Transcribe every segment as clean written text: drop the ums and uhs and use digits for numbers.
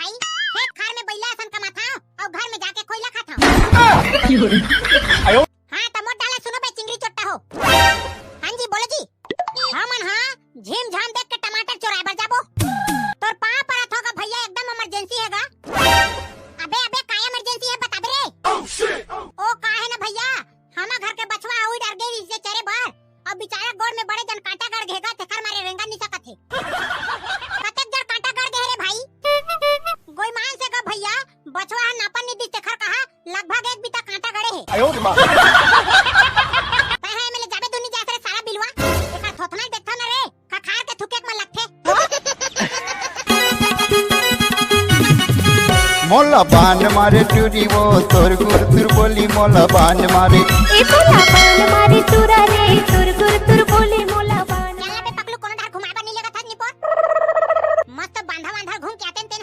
भाई, खेत खार में बैला असन कमाथा और घर में जाके कोयला खाता। हाँ तो मोट डाला सुनो बे चिंगरी चोट्टा हो। हाँ जी बोलो जी। हाँ मन हाँ झीम झाम देख के टमाटर चोराए बर जाबो। तोर पाँव परत होगा भैया, एकदम इमरजेंसी हैगा। अबे अबे काय इमरजेंसी है बता दे रे। ओ का है ना भैया, हमा घर के बछवा हुई डर गई इससे चरे बार और बेचारा गोड़ में बड़े जन कांटा गड़ घेगा तेकर मारे रेंगा नहीं सकत है। कतक जड़ कांटा गड़ दे रे भाई। गोई मान से का भैया बछवा नापन नहीं दी तेकर कहा लगभग एक बीता कांटा गड़े है। आयो मां तहे मेले जाबे दुनी जासरे सारा बिलवा एका थोथना देखथा न रे खखार के थुकेक में लगथे। मोला बान मारे टूरी वो तोर गुर बोली मोला बान मारे ए मोला बान मारे तुरा रे तुर बोली मोला बान। चला बे पकलू कोनो डार घुमाबा नहीं लगा था निपोर मस्त बांधा बांधा घूम के आतेन तेन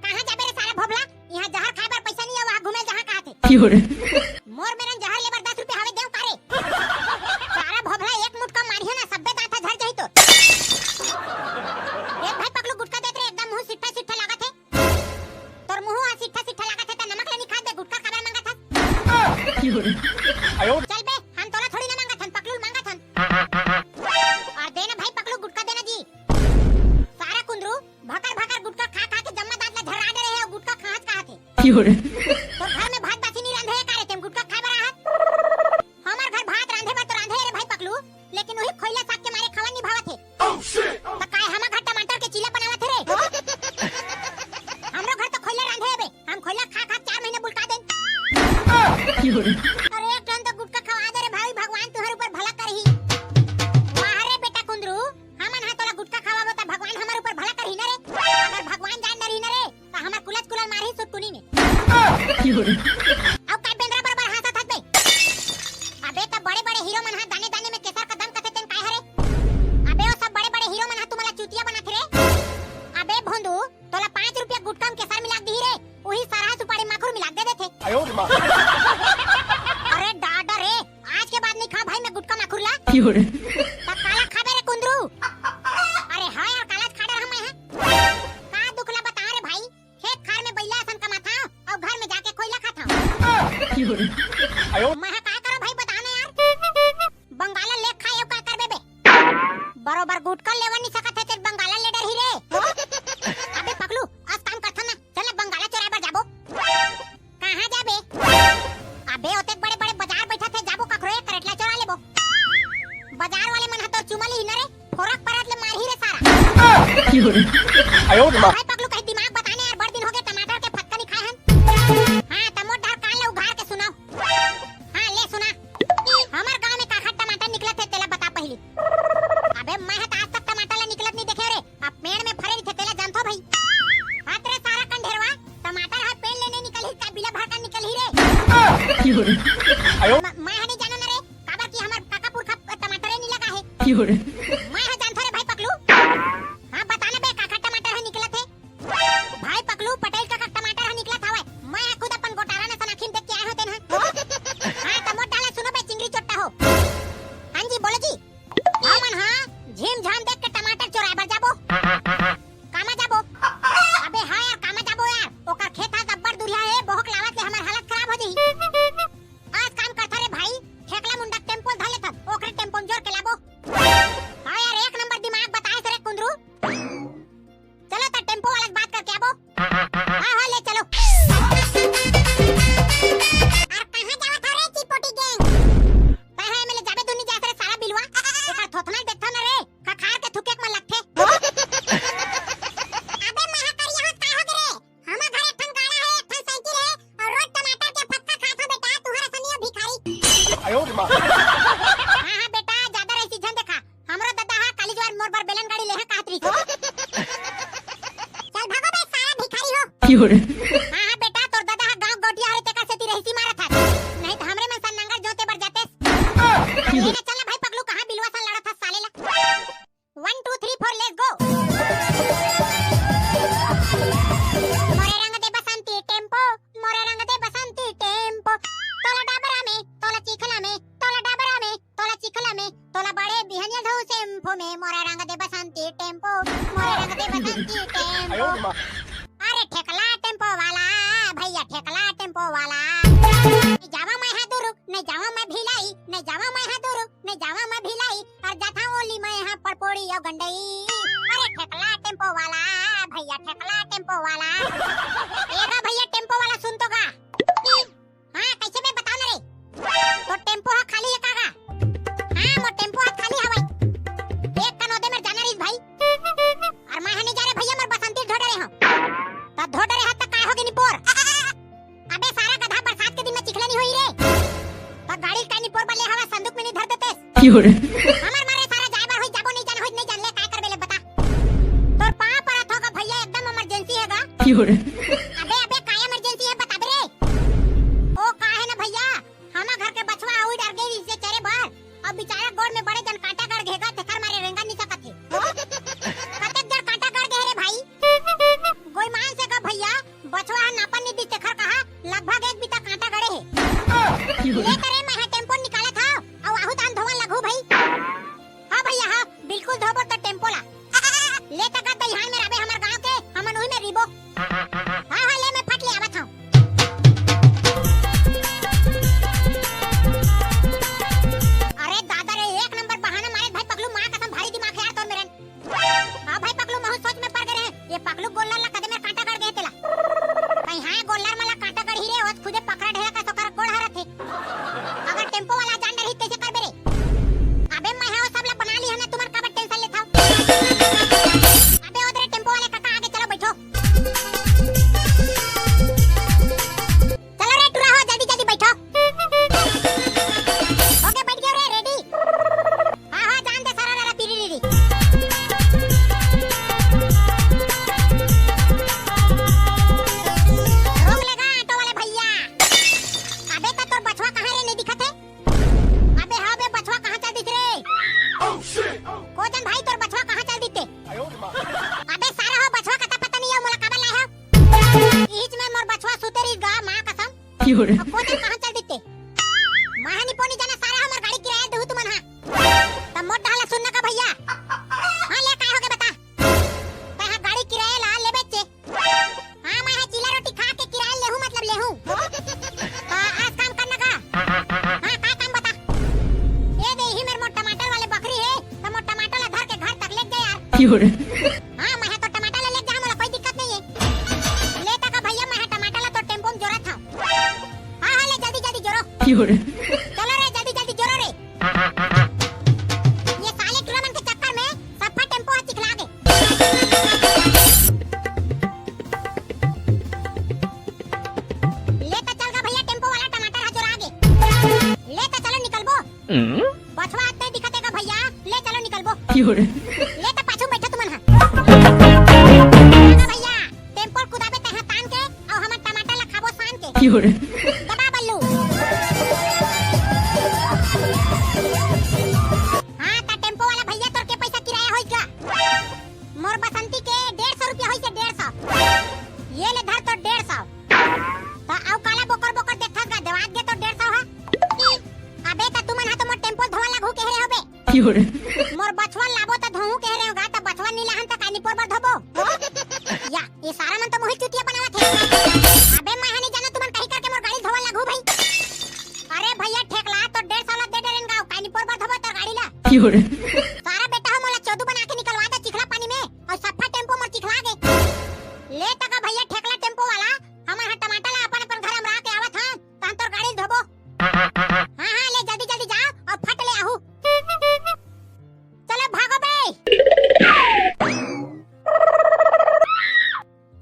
कहां जाबे रे सारा भोबला, यहां जहर खाए बर पैसा नहीं है वहां घूमे जहां कहा थे। मोर मेरन जहर लेबर 10 रुपया हवे देव कारे। सारा भोबला एक मुटका मारियो ना सबे दांत झड़ जाई तो। एक भाई पकलू गुटका देत रे एकदम मुंह सिट्ठा सिट्ठा लागत है। तोर मुंह आ सिट्ठा सिट्ठा लागत है त नमक लेनी खा दे गुटका खाबर मांगा था। आयो चल बे हम तोला थोड़ी ना मांगा थन पकलू मांगा थन। और देना भाई पकलू गुटका देना जी। सारा कुंदरू भकर भकर गुटका खा खा के जम्मा दांत ला झररा दे रहे हो गुटका खात कहा थे। तो घर में भात बासी नहीं रांधे कारे तेम गुटका खाए बर आहत। हमार घर भात रांधे बर तो रांधे रे भाई पकलू, लेकिन वही खोइला साग के मारे खावा नहीं भावत है। तो काय हमा घर टमाटर के चीला बनावत रे। हमरो घर तो खोइला रांधे बे, हम खोइला खा खा 4 महीने बुलका देन। अरे एक टन तो गुटका खवा दे रे भाई, भगवान तुहर ऊपर भला करही। वाह रे बेटा कुंदरू, हमन हा तोला गुटका खवाबो त भगवान हमर ऊपर भला करही न रे। अगर भगवान जान डरही न रे त हमर कुलत कुलर मारही सुटकुनी में। अब काय बेंद्रा बराबर हंसत हत बे। अबे त बड़े बड़े हीरो मन हा दाने दाने में केसर कदम कथे तेन काय हरे। अबे ओ सब बड़े बड़े हीरो मन हा तुम्हारा चूतिया बनात रे। अबे भोंदू तोला 5 रुपया गुटका में केसर मिला दी रे, वही सारा सुपारी माखुर मिला दे देथे। आयो मां अरे डाडा रे, आज के बाद नहीं खा भाई मैं गुटका माखुर ला। त काला खाबे रे कुंदरू। अरे हां यार काला खाडा रहा मैं है। का दुखला बता रे भाई, खेत खार में बैला असन कमाथा और घर में जाके कोयला खाता। आयो मैं का करो भाई बता ना यार। बंगाला ले खाए का करबे बे। बरोबर गुटका लेवा नहीं सकत है तेरे बंगाला ले डर ही रे। अबे पकलू आज काम करथा ना, चल बंगाला चोराए बर जाबो। कहां जाबे? अबे ओते बड़े बड़े बाजार बैठा थे जाबो ककरो एक करेटला चोरा लेबो। बाजार वाले मन ह तो चुमली ही न रे, खोरक परत ले मार ही रे सारा। आयो मां भाई पकलू कहीं दिमाग बताने यार, बड़ दिन हो गए टमाटर के फटका नहीं खाए हन। हां टमोट डाल कान ले उघाड़ के सुनाओ। हां ले सुना। हमार गांव में काखा टमाटर निकलत थे तेला बता पहली। अबे मैं ह आज तक टमाटर ला निकलत नहीं देखे रे, अब पेड़ में फरे थे तेला जानथो भाई। हाथ रे सारा कंढेरवा टमाटर ह पेड़ लेने निकल ही का बिला भर का निकल ही रे। आयो मैं ह नहीं जानो न रे, काबर की हमार काका पुरखा टमाटर नहीं लगा है। मैं ह जानथो रे भाई पकलू। हां बताना बे काका टमाटर ह निकलत है। भाई पकलू पटेल काका टमाटर ह निकलत हवे। मैं ह खुद अपन गोटारा न सनाखिन देख के आए होते न। हां टमोट डाला सुनो बे चिंगरी चोट्टा हो। हां जी बोलो जी। हां मन हां झीम झाम देख के टमाटर चोराए बर जाबो। कामा जाबो? अबे हां यार कामा जाबो यार, ओकर खेत हा गब्बर दुरिया है, बहक लावत ले हमर हालत खराब हो जही। आज काम करथा रे भाई, ठेकला मुंडा टेम्पो धले था, ओकरे टेम्पो में जोर के लाबो। हां यार एक नंबर दिमाग बताए रे कुंदरू। चलो त टेम्पो वाला से बात करके आबो। हां हां ले चलो। और कहां जावत हो रे चिपोटी गैंग? तहे मेले जाबे दुनी जासरे सारा बिलवा एकर थोथना देखथा न रे खखार के थुकेक में लगथे। अबे महा करिया हो का हो गे रे, हमा घर एक ठन गाड़ा है, एक ठन साइकिल है और रोज टमाटर के फटका खात हो बेटा, तुहरा सनिया भिखारी। आयो मां हां हां बेटा ज्यादा रही चीज देखा, हमरो दादा हा काली जवार मोर बर बेलन गाड़ी ले हा कातरी। चल भागो बे सारा भिखारी हो। हां हां बेटा तोर दादा हा गांव गोटिया हरे तेका सेती रहसी मारत था, नहीं तो हमरे मन सन नंगर जोते बर जाते। लेना चल भाई पगलू कहां बिलवा सन लड़त था साले ला। 1 2 3 4 लेट्स गो। मोरे रंग दे बसंती टेम्पो, मोरे रंग दे बसंती टेम्पो। तोला डाबरा में, तोला चिखला में, तोला डाबरा में, तोला चिखला में, तोला बड़े बिहनिया धो सेम्फो में, मोरे रंग दे बसंती टेम्पो, मोरे रंग दे बसंती आयो टेम्पो। मां नहीं जावा मैं भिलाई, नहीं जावा मैं हादुरु, नहीं जावा मैं भिलाई, और जाथा ओली मैं यहाँ पड़पोड़ी और गंडई। अरे ठेकला टेम्पो वाला, भैया ठेकला टेम्पो वाला, एगा भैया टेम्पो वाला सुन तो का? हाँ कैसे मैं बताओ ना रे? तो टेम्पो हा खाली है कागा? हाँ मोर टेम्पो हा खाली हवाई। एक कनोदे में जाना रही भाई, और मैं हनी जा रहे भैया मोर बसंती ढोड़ रहे हो। तो ढोड़ रहे हाथ तक काय होगी निपोर? अबे सारा गधा बरसात के दिन में चिखला नहीं हुई रे। तो गाड़ी का निपोर बले हवा संदूक में नहीं धर देते। हमार मारे सारा जायबा होई जाबो नहीं जान होई नहीं जान ले काय करबे ले बता। तोर पांव परत होगा भैया एकदम इमरजेंसी हैगा। अबे अबे काय इमरजेंसी है बता बे रे। ओ का है ना भैया, हमा घर के बचवा आउई डर गई इससे चरे बाहर। अब बेचारा गोड़ में बड़े जन कांटा गड़ घेगा तेकर मारे रेंगा नहीं सकत है। कतक जन कांटा गड़ गए रे भाई। कोई मान से का भैया बचवा नापन नहीं दी तेकर कहा लगभग एक बिता कांटा गड़े है। ले करे मैं टेम्पो निकाला था और आहू तान धोवन लगू भाई। हां भैया हां बिल्कुल धोबो तो टेम्पो ला ले तक दहिहान में राबे हमर गांव के हमन ओही में रिबो। हां हां ले मैं फट ले आवत हूं। अरे दादा रे एक नंबर बहाना मारे भाई पगलू मां कसम भारी दिमाग है यार तो मेरन। हां भाई पगलू महू सोच में पड़ गए ये पगलू गोल्लर ला कदे में कांटा गड़ गए तेला कहीं हां गोल्लर मला कांटा गड़ ही रे ओत खुदे पकड़ा ढेला का तो कर गोड़ हरत है। अगर टेम्पो वाला जान रही कैसे कर बेरे? अबे मैं हां सब ला बना ली है ना तुम्हार का टेंशन लेता हूं। अबे उधर टेम्पो वाले काका आगे चलो बैठो। चलो रे टुरा हो जल्दी जल्दी बैठो। ओके बैठ गए रे रेडी? हां हां जान दे सारा रा पीरी री। रोक लेगा ऑटो वाले भैया। अबे तो तोर बचवा कहां रे नहीं दिखत है? अबे हां बे बचवा कहां चल दिख रे? कोजन भाई तोर बचवा कहां चल दिखते? अबे सारा हो बचवा का पता नहीं है मोला काबा लाए हो। इच में मोर बचवा सुते रही गा मां कसम। अब कोजन कहां चल दिखते? महानी पोनी जाना सारा हमर गाड़ी किराया देहु तुमन हां। तब मोट डाला सुनना का भैया। हां ले काय होगे बता? तहां गाड़ी किराया ला ले बेचे। हां मैं चीला रोटी खा के किराया लेहू मतलब लेहू। आज काम करना का? हां का काम बता? ये दे ही मेरे मोट टमाटर वाले बकरी है, तो मोट टमाटर ला धर के घर तक ले जा यार। हां मैं तो टमाटर ले जा मोला कोई दिक्कत नहीं है। ले तक भैया मैं टमाटर ला तो टेम्पो में जोरा था। हां हां ले जल्दी जल्दी जोरो। चलो रे जल्दी जल्दी जोरो रे। ये साले टूर्नामेंट के चक्कर में सबका टेम्पो हाथ चिखला गए। ले तो चल गा भैया टेम्पो वाला टमाटर हाथ जोरा आगे। ले तो चलो निकलबो। बचवा हाथ नहीं दिखतेगा भैया, ले चलो निकलबो। ले तो पाछू बैठो तुमन हां। भैया टेम्पो कुदाबे तहां तान के और हमर टमाटर ला खाबो सान के। दबा बल्लू। हां ता टेम्पो वाला भैया तोर के पैसा किराया होई का? मोर बसंती के 150 रुपया होई से 150। ये ले धर तो 150। ता आउ काला बोकर बोकर देखथस गा देवात गे तो 150 हा। अबे ता तुमन हा तो मोर टेम्पो धोवा लागू के रे होबे। मोर बचवा लाबो ता धोऊ के रे होगा ता बचवा नी लहन ता कानी पर धोबो। या ये सारा मन तो मोहि चुतिया बनावत है। अबे मैं हनी जाना तुमन कहीं करके मोर गाड़ी धोवा लागू भाई। अरे भैया ठेकला तो 150 ला दे डेरेन गाओ कानी पर धोबो तो गाड़ी ला। सारा बेटा हो मोला चोदू बना के निकलवा दे चिखला पानी में और सफा टेम्पो मोर चिखला गे। ले तक भैया ठेकला टेम्पो वाला हमर हा टमाटर ला अपन अपन घर में रख के आवत हां तान तोर गाड़ी धोबो। हां हां ले जल्दी जल्दी जाओ और फट ले आहू। चलो भागो बे।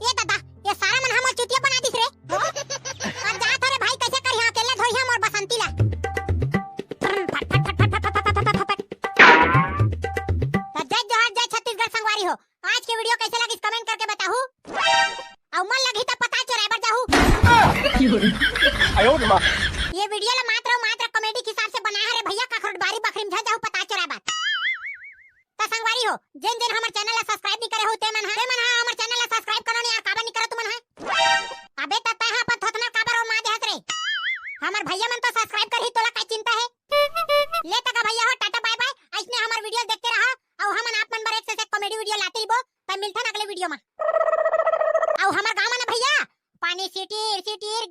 ये दादा ये सारा मन हमर चुतिया बना दिस रे। और जा थारे भाई कैसे करिया अकेले धोइया मोर बसंती ला। जय जोहार जय छत्तीसगढ़ संगवारी हो। आज के वीडियो कैसे लगी कमेंट करके बताहू। और मन लगी तो पता चोराबर जाहू। ये वीडियो ला मात्र कॉमेडी के हिसाब से बना है रे भैया का खरडबारी बकरी में जाहू पता चोराबर। ता संगवारी हो जेन जेन हमर चैनल ला सब्सक्राइब नहीं करे हो ते मन हा हमर चैनल ला सब्सक्राइब करो नहीं यार काबा नहीं करो तुमन हा। अबे ता तय हा पर थोथना काबर और मां देहत रे। हमर भैया मन तो सब्सक्राइब करही तोला काय चिंता है। ले तक भैया हो टाटा बाय बाय। ऐसने हमर वीडियो देखते रहा और हमन आप मन बर एक से कॉमेडी वीडियो लाते बो। त मिलथन अगले वीडियो में। और हमर गांव में भैया पानी सिटीर सिटीर